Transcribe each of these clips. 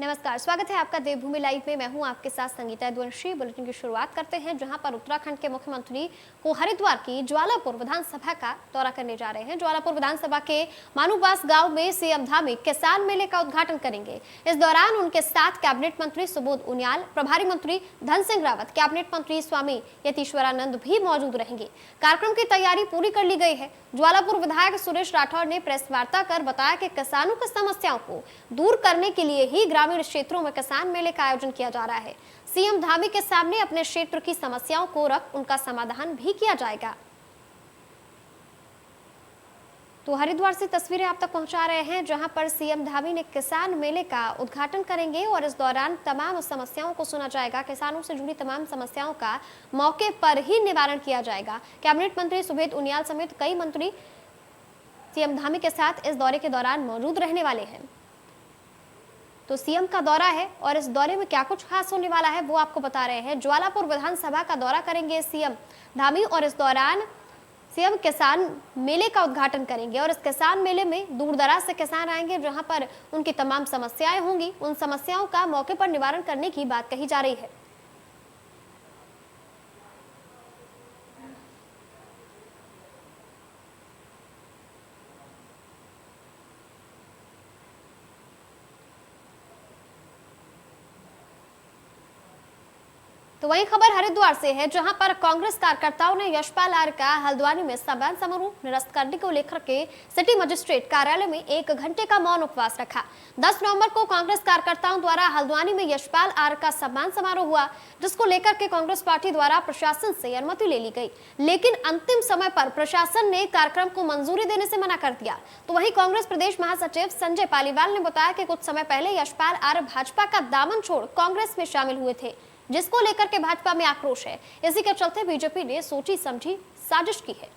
नमस्कार, स्वागत है आपका देवभूमि लाइव में। मैं हूं आपके साथ संगीता द्वंशी। बुलेटिन की शुरुआत करते हैं जहां पर उत्तराखंड के मुख्यमंत्री को हरिद्वार की ज्वालापुर विधानसभा का दौरा करने जा रहे हैं। ज्वालापुर विधानसभा के मानूबास गांव में सीएम धामी किसान मेले का उद्घाटन करेंगे। इस दौरान उनके साथ कैबिनेट मंत्री सुबोध उनियाल, प्रभारी मंत्री धन सिंह रावत, कैबिनेट मंत्री स्वामी यतीश्वरानंद भी मौजूद रहेंगे। कार्यक्रम की तैयारी पूरी कर ली गई है। ज्वालापुर विधायक सुरेश राठौर ने प्रेस वार्ता कर बताया कि किसानों की समस्याओं को दूर करने के लिए ही ग्रामीण क्षेत्रों में किसान मेले का आयोजन किया जा रहा है। सीएम धामी के सामने अपने क्षेत्र की समस्याओं को रख उनका समाधान भी किया जाएगा। तो हरिद्वार से तस्वीरें आप तक पहुंचा रहे हैं जहां पर सीएम धामी ने किसान मेले का उद्घाटन करेंगे और इस दौरान तमाम समस्याओं को सुना जाएगा। किसानों से जुड़ी तमाम समस्याओं का मौके पर ही निवारण किया जाएगा। कैबिनेट मंत्री सुबोध उनियाल समेत कई मंत्री सीएम धामी के साथ इस दौरे के दौरान मौजूद रहने वाले हैं। तो सीएम का दौरा है और इस दौरे में क्या कुछ खास होने वाला है वो आपको बता रहे हैं। ज्वालापुर विधानसभा का दौरा करेंगे सीएम धामी और इस दौरान सीएम किसान मेले का उद्घाटन करेंगे और इस किसान मेले में दूर दराज से किसान आएंगे जहां पर उनकी तमाम समस्याएं होंगी। उन समस्याओं का मौके पर निवारण करने की बात कही जा रही है। तो वही खबर हरिद्वार से है जहां पर कांग्रेस कार्यकर्ताओं ने यशपाल आर्य का हल्द्वानी में सम्मान समारोह निरस्त करने को लेकर के सिटी मजिस्ट्रेट कार्यालय में 1 घंटे का मौन उपवास रखा। 10 नवंबर को कांग्रेस कार्यकर्ताओं द्वारा हल्द्वानी में यशपाल आर्य का सम्मान समारोह हुआ, जिसको लेकर के कांग्रेस पार्टी द्वारा प्रशासन से अनुमति ले ली गई, लेकिन अंतिम समय पर प्रशासन ने कार्यक्रम को मंजूरी देने से मना कर दिया। तो वही कांग्रेस प्रदेश महासचिव संजय पालीवाल ने बताया कि कुछ समय पहले यशपाल आर्य भाजपा का दामन छोड़ कांग्रेस में शामिल हुए थे, जिसको लेकर के भाजपा में आक्रोश है। इसी के चलते बीजेपी ने सोची समझी साजिश की है।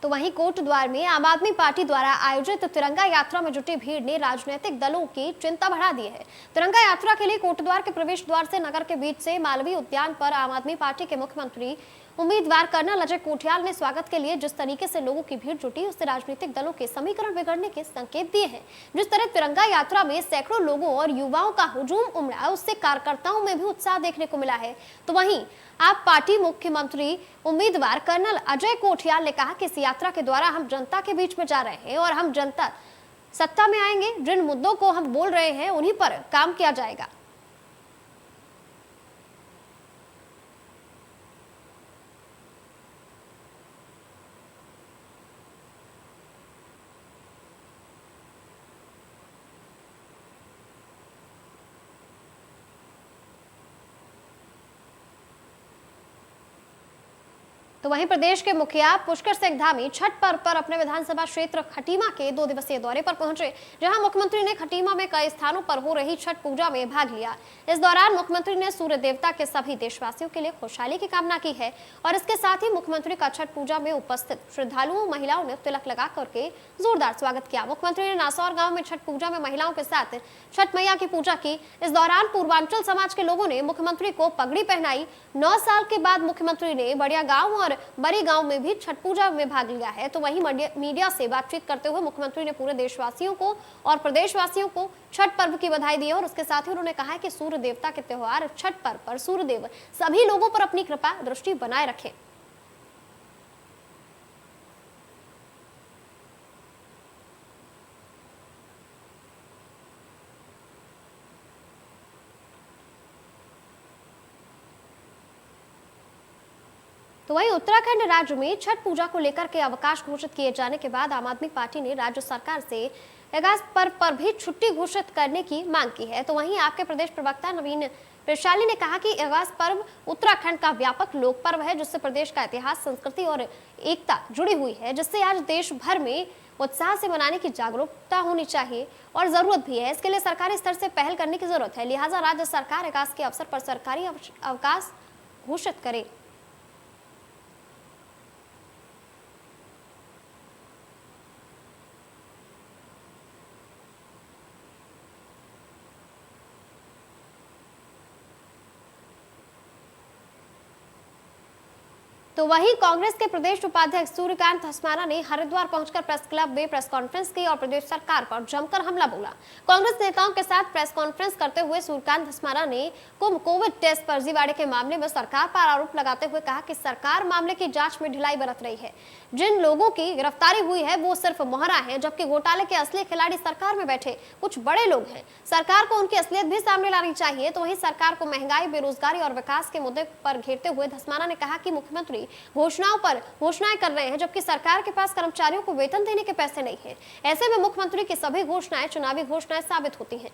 तो वहीं कोटद्वार में आम आदमी पार्टी द्वारा आयोजित तिरंगा यात्रा में जुटी भीड़ ने राजनीतिक दलों की चिंता बढ़ा दी है। तिरंगा यात्रा के लिए कोटद्वार के प्रवेश द्वार से नगर के बीच से मालवीय उद्यान पर आम आदमी पार्टी के मुख्यमंत्री उम्मीदवार कर्नल अजय कोठियाल ने स्वागत के लिए जिस तरीके से लोगों की भीड़ जुटी, उससे राजनीतिक दलों के समीकरण बिगड़ने के संकेत दिए हैं। जिस तरह तिरंगा यात्रा में सैकड़ों लोगों और युवाओं का हुजूम उमड़ा, उससे कार्यकर्ताओं में भी उत्साह देखने को मिला है। तो वहीं आप पार्टी मुख्यमंत्री उम्मीदवार कर्नल अजय कोठियाल ने कहा कि इस यात्रा के द्वारा हम जनता के बीच में जा रहे हैं और हम जनता सत्ता में आएंगे। जिन मुद्दों को हम बोल रहे हैं उन्हीं पर काम किया जाएगा। तो वहीं प्रदेश के मुखिया पुष्कर सिंह धामी छठ पर्व पर अपने विधानसभा क्षेत्र खटीमा के 2 दिवसीय दौरे पर पहुंचे, जहां मुख्यमंत्री ने खटीमा में कई स्थानों पर हो रही छठ पूजा में भाग लिया। इस दौरान मुख्यमंत्री ने सूर्य देवता के सभी देशवासियों के लिए खुशहाली की कामना की है और इसके साथ ही मुख्यमंत्री का छठ पूजा में उपस्थित श्रद्धालुओं महिलाओं ने तिलक लगा करके जोरदार स्वागत किया। मुख्यमंत्री ने नासौर गाँव में छठ पूजा में महिलाओं के साथ छठ मैया की पूजा की। इस दौरान पूर्वांचल समाज के लोगों ने मुख्यमंत्री को पगड़ी पहनाई। 9 साल के बाद मुख्यमंत्री ने बढ़िया गाँव और बड़ी गांव में भी छठ पूजा में भाग लिया है। तो वहीं मीडिया से बातचीत करते हुए मुख्यमंत्री ने पूरे देशवासियों को और प्रदेशवासियों को छठ पर्व की बधाई दी और उसके साथ ही उन्होंने कहा है कि सूर्य देवता के त्योहार छठ पर्व पर सूर्यदेव सभी लोगों पर अपनी कृपा दृष्टि बनाए रखें। तो वहीं उत्तराखंड राज्य में छठ पूजा को लेकर के अवकाश घोषित किए जाने के बाद आम आदमी पार्टी ने राज्य सरकार से अगास्त पर्व पर भी छुट्टी घोषित करने की मांग की है। तो वहीं आपके प्रदेश प्रवक्ता नवीन वैशाली ने कहा कि अगास्त पर्व उत्तराखंड का व्यापक लोक पर्व है, जिससे प्रदेश का इतिहास, संस्कृति और एकता जुड़ी हुई है, जिससे आज देश भर में उत्साह से मनाने की जागरूकता होनी चाहिए और जरूरत भी है। इसके लिए सरकारी स्तर से पहल करने की जरूरत है। लिहाजा राज्य सरकार अगास्त के अवसर पर सरकारी अवकाश घोषित करे। तो वहीं कांग्रेस के प्रदेश उपाध्यक्ष सूर्यकांत धस्माना ने हरिद्वार पहुंचकर प्रेस क्लब में प्रेस कॉन्फ्रेंस की और प्रदेश सरकार पर जमकर हमला बोला। कांग्रेस नेताओं के साथ प्रेस कॉन्फ्रेंस करते हुए सूर्यकांत धस्माना ने कोविड टेस्ट फर्जीवाड़े के मामले में सरकार पर आरोप लगाते हुए कहा कि सरकार मामले की जांच में ढिलाई बरत रही है। जिन लोगों की गिरफ्तारी हुई है वो सिर्फ मोहरा है, जबकि घोटाले के असली खिलाड़ी सरकार में बैठे कुछ बड़े लोग हैं। सरकार को उनकी असलियत भी सामने लानी चाहिए। तो वहीं सरकार को महंगाई, बेरोजगारी और विकास के मुद्दे पर घेरते हुए धस्माना ने कहा कि मुख्यमंत्री घोषणाओं पर घोषणाएं कर रहे हैं, जबकि सरकार के पास कर्मचारियों को वेतन देने के पैसे नहीं हैं। ऐसे में मुख्यमंत्री की सभी घोषणाएं चुनावी घोषणाएं साबित होती हैं।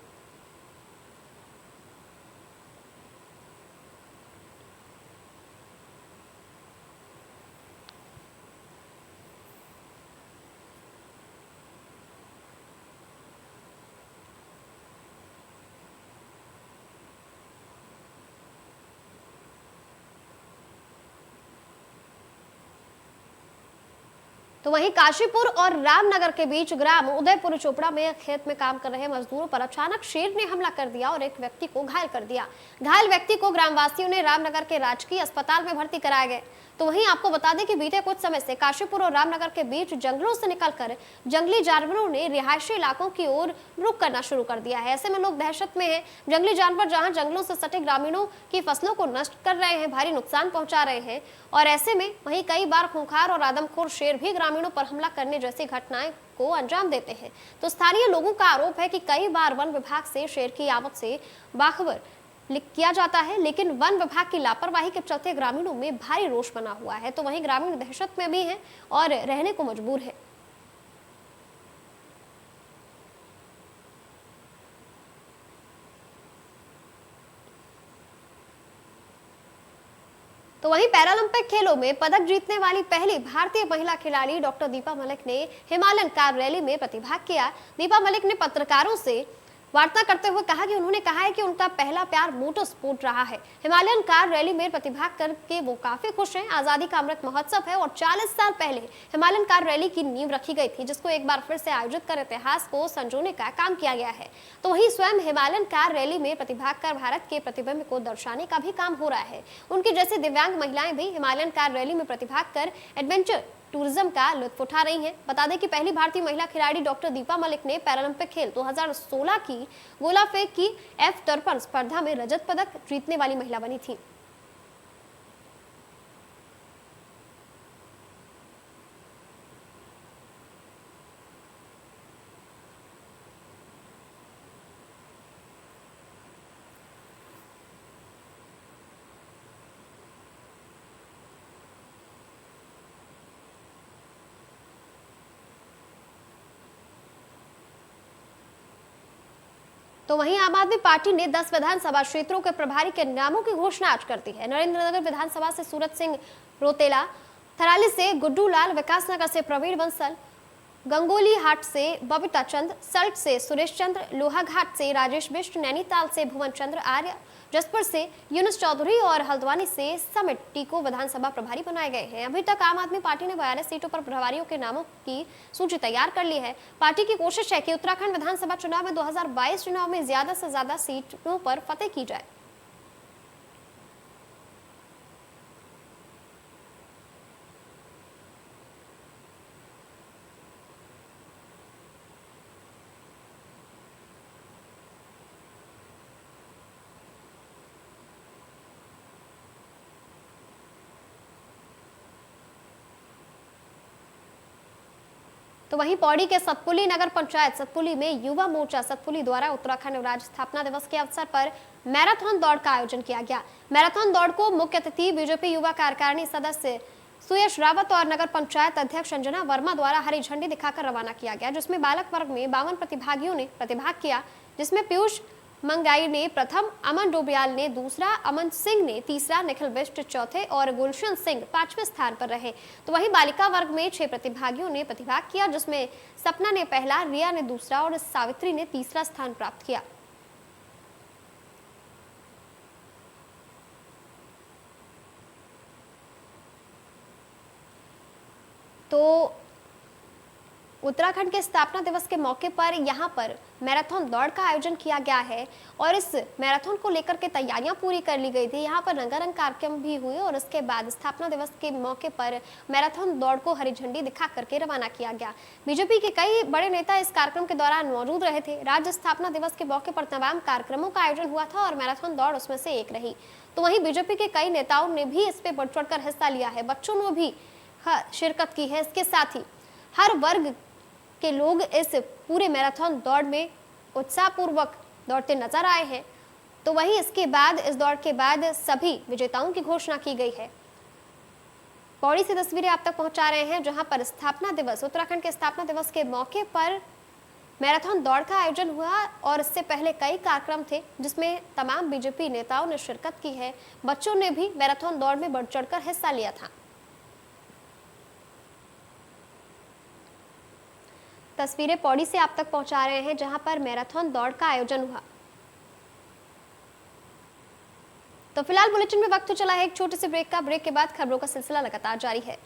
तो वहीं काशीपुर और रामनगर के बीच ग्राम उदयपुर चोपड़ा में खेत में काम कर रहे मजदूरों पर अचानक शेर ने हमला कर दिया और एक व्यक्ति को घायल कर दिया। घायल व्यक्ति को ग्रामवासियों ने रामनगर के राजकीय अस्पताल में भर्ती कराए गए। तो वहीं आपको बता दें कि बीते कुछ समय से काशीपुर और रामनगर के बीच जंगलों से निकलकर जंगली जानवरों ने रिहायशी इलाकों की ओर रुख करना शुरू कर दिया है। ऐसे में लोग दहशत में हैं। जंगली जानवर जहां जंगलों से सटे ग्रामीणों की फसलों को नष्ट कर रहे हैं, भारी नुकसान पहुंचा रहे हैं, और ऐसे में वहीं कई बार खूंखार और आदमखोर शेर भी ग्रामीणों पर हमला करने जैसी घटनाएं को अंजाम देते हैं। तो स्थानीय लोगों का आरोप है कि कई बार वन विभाग से शेर की आमद से बाखबर किया जाता है, लेकिन वन विभाग की लापरवाही के चलते ग्रामीणों में भारी रोष बना हुआ है। तो वहीं ग्रामीण दहशत में भी हैं और रहने को मजबूर है। तो वहीं पैरालंपिक खेलों में पदक जीतने वाली पहली भारतीय महिला खिलाड़ी डॉक्टर दीपा मलिक ने हिमालयन कार रैली में प्रतिभाग किया। दीपा मलिक ने पत्रकारों से वार्ता करते हुए कहा कि उन्होंने कहा है कि उनका पहला प्यार मोटर स्पोर्ट रहा है। हिमालयन कार रैली में प्रतिभाग करके वो काफी खुश हैं। आजादी का अमृत महोत्सव है और 40 साल पहले हिमालयन कार रैली की नींव रखी गई थी, जिसको एक बार फिर से आयोजित कर इतिहास को संजोने का काम किया गया है। तो वहीं स्वयं हिमालयन कार रैली में प्रतिभाग कर भारत के प्रतिबिंब को दर्शाने का भी काम हो रहा है। उनकी जैसी दिव्यांग महिलाएं भी हिमालयन कार रैली में प्रतिभाग कर एडवेंचर टूरिज्म का लुत्फ उठा रही हैं। बता दें कि पहली भारतीय महिला खिलाड़ी डॉक्टर दीपा मलिक ने पैरालंपिक खेल 2016 की गोला फेंक की F53 स्पर्धा में रजत पदक जीतने वाली महिला बनी थी। तो वहीं आम आदमी पार्टी ने 10 विधानसभा क्षेत्रों के प्रभारी के नामों की घोषणा आज कर दी है। नरेंद्रनगर विधानसभा से सूरत सिंह रोतेला, थराली से गुड्डू लाल, विकासनगर से प्रवीण बंसल, गंगोली हाट से बबीता चंद, सल्ट से सुरेश चंद्र, लोहाघाट से राजेश बिष्ट, नैनीताल से भुवन चंद्र आर्य, जसपुर से यूनुस चौधरी और हल्द्वानी से समिट टीको विधानसभा प्रभारी बनाए गए हैं। अभी तक आम आदमी पार्टी ने 42 सीटों पर प्रभारियों के नामों की सूची तैयार कर ली है। पार्टी की कोशिश है कि उत्तराखंड विधानसभा चुनाव में 2022 चुनाव में ज्यादा से ज्यादा सीटों पर फतेह की जाए। तो वहीं पौड़ी के सतपुली नगर पंचायत सतपुली में युवा मोर्चा सतपुली द्वारा उत्तराखंड राज्य स्थापना दिवस के अवसर पर मैराथन दौड़ का आयोजन किया गया। मैराथन दौड़ को मुख्य अतिथि बीजेपी युवा कार्यकारिणी सदस्य सुयश रावत और नगर पंचायत अध्यक्ष अंजना वर्मा द्वारा हरी झंडी दिखाकर रवाना किया गया, जिसमें बालक वर्ग में 52 प्रतिभागियों ने प्रतिभाग किया, जिसमें पीयूष मंगाई ने प्रथम, अमन डोबियाल ने दूसरा, अमन सिंह ने तीसरा, निखिल बिष्ट चौथे और गुलशन सिंह 5वें स्थान पर रहे। तो वहीं बालिका वर्ग में 6 प्रतिभागियों ने प्रतिभाग किया, जिसमें सपना ने पहला, रिया ने दूसरा और सावित्री ने तीसरा स्थान प्राप्त किया। तो उत्तराखंड के स्थापना दिवस के मौके पर यहां पर मैराथन दौड़ का आयोजन किया गया है और इस मैराथन को लेकर के तैयारियां पूरी कर ली गई थी। यहां पर रंगारंग कार्यक्रम भी हुए और इसके बाद स्थापना दिवस के मौके पर मैराथन दौड़ को हरी झंडी दिखा करके रवाना किया गया। बीजेपी के कई बड़े नेता इस कार्यक्रम के दौरान मौजूद रहे थे। राज्य स्थापना दिवस के मौके पर तमाम कार्यक्रमों का आयोजन हुआ था और मैराथन दौड़ उसमें से एक रही। तो वहीं बीजेपी के कई नेताओं ने भी इस पे बढ़ चढ़कर हिस्सा लिया है, बच्चों ने भी शिरकत की है। इसके साथ ही हर वर्ग के लोग इस पूरे मैराथन दौड़ में उत्साहपूर्वक दौड़ते नजर आए हैं। तो वहीं इसके बाद इस दौड़ के बाद सभी विजेताओं की घोषणा की गई है। पौड़ी से तस्वीरें आप तक पहुंचा रहे हैं, जहां पर स्थापना दिवस, उत्तराखंड के स्थापना दिवस के मौके पर मैराथन दौड़ का आयोजन हुआ और इससे पहले कई कार्यक्रम थे जिसमें तमाम बीजेपी नेताओं ने शिरकत की है। बच्चों ने भी मैराथन दौड़ में बढ़ चढ़कर हिस्सा लिया था। तस्वीरें पौड़ी से आप तक पहुंचा रहे हैं, जहां पर मैराथन दौड़ का आयोजन हुआ। तो फिलहाल बुलेटिन में वक्त तो चला है एक छोटे से ब्रेक का। ब्रेक के बाद खबरों का सिलसिला लगातार जारी है।